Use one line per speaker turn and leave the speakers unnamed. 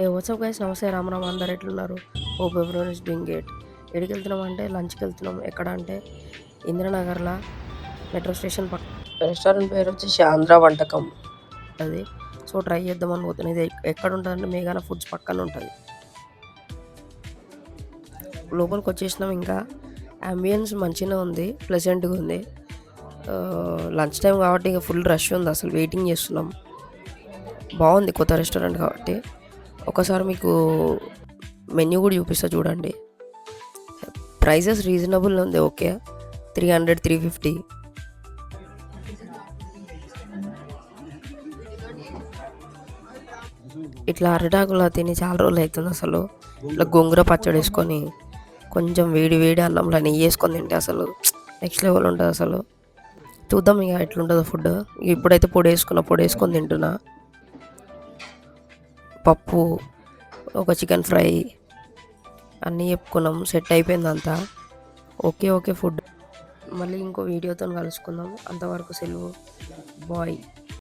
ఏ WhatsApp guys, నమస్తే, రామరామ, అందరు ఎట్లున్నారు? Hope everyone is doing great. ఎక్కడికి వెళ్తున్నాం అంటే లంచ్కి వెళ్తున్నాం. ఎక్కడ అంటే ఇంద్రనగర్లో మెట్రో స్టేషన్ పక్క రెస్టారెంట్ పేరు వచ్చేసి ఆంధ్ర వంటకం అది. సో ట్రై చేద్దామని పోతున్నాను. ఇది ఎక్కడ ఉంటుందంటే మేఘాన ఫుడ్స్ పక్కన ఉంటుంది. లోపలికి వచ్చేసినాం. ఇంకా అంబియన్స్ మంచిగా ఉంది, ప్లెజెంట్గా ఉంది. లంచ్ టైం కాబట్టి ఇక ఫుల్ రష్ ఉంది, అసలు వెయిటింగ్ చేస్తున్నాం. బాగుంది, కొత్త రెస్టారెంట్ కాబట్టి. ఒకసారి మీకు మెన్యూ కూడా చూపిస్తా చూడండి. ప్రైజెస్ రీజనబుల్ ఉంది, ఓకే. 300, 350. ఇట్లా అరిటాకులా తిని చాలా రోజులు అవుతుంది అసలు. ఇట్లా గోంగూర పచ్చడి వేసుకొని కొంచెం వేడి వేడి అన్నంలో నెయ్యి వేసుకొని తింటే అసలు నెక్స్ట్ లెవెల్ ఉంటుంది అసలు. చూద్దాం ఇక ఎట్లుంటుందో ఫుడ్. ఇప్పుడైతే పొడి వేసుకొని తింటున్నా. పప్పు, ఒక చికెన్ ఫ్రై అన్నీ చెప్పుకున్నాం, సెట్ అయిపోయింది అంతా. Okay food. మళ్ళీ ఇంకో వీడియోతో కలుసుకుందాం. అంతవరకు సెలవు, బాయ్.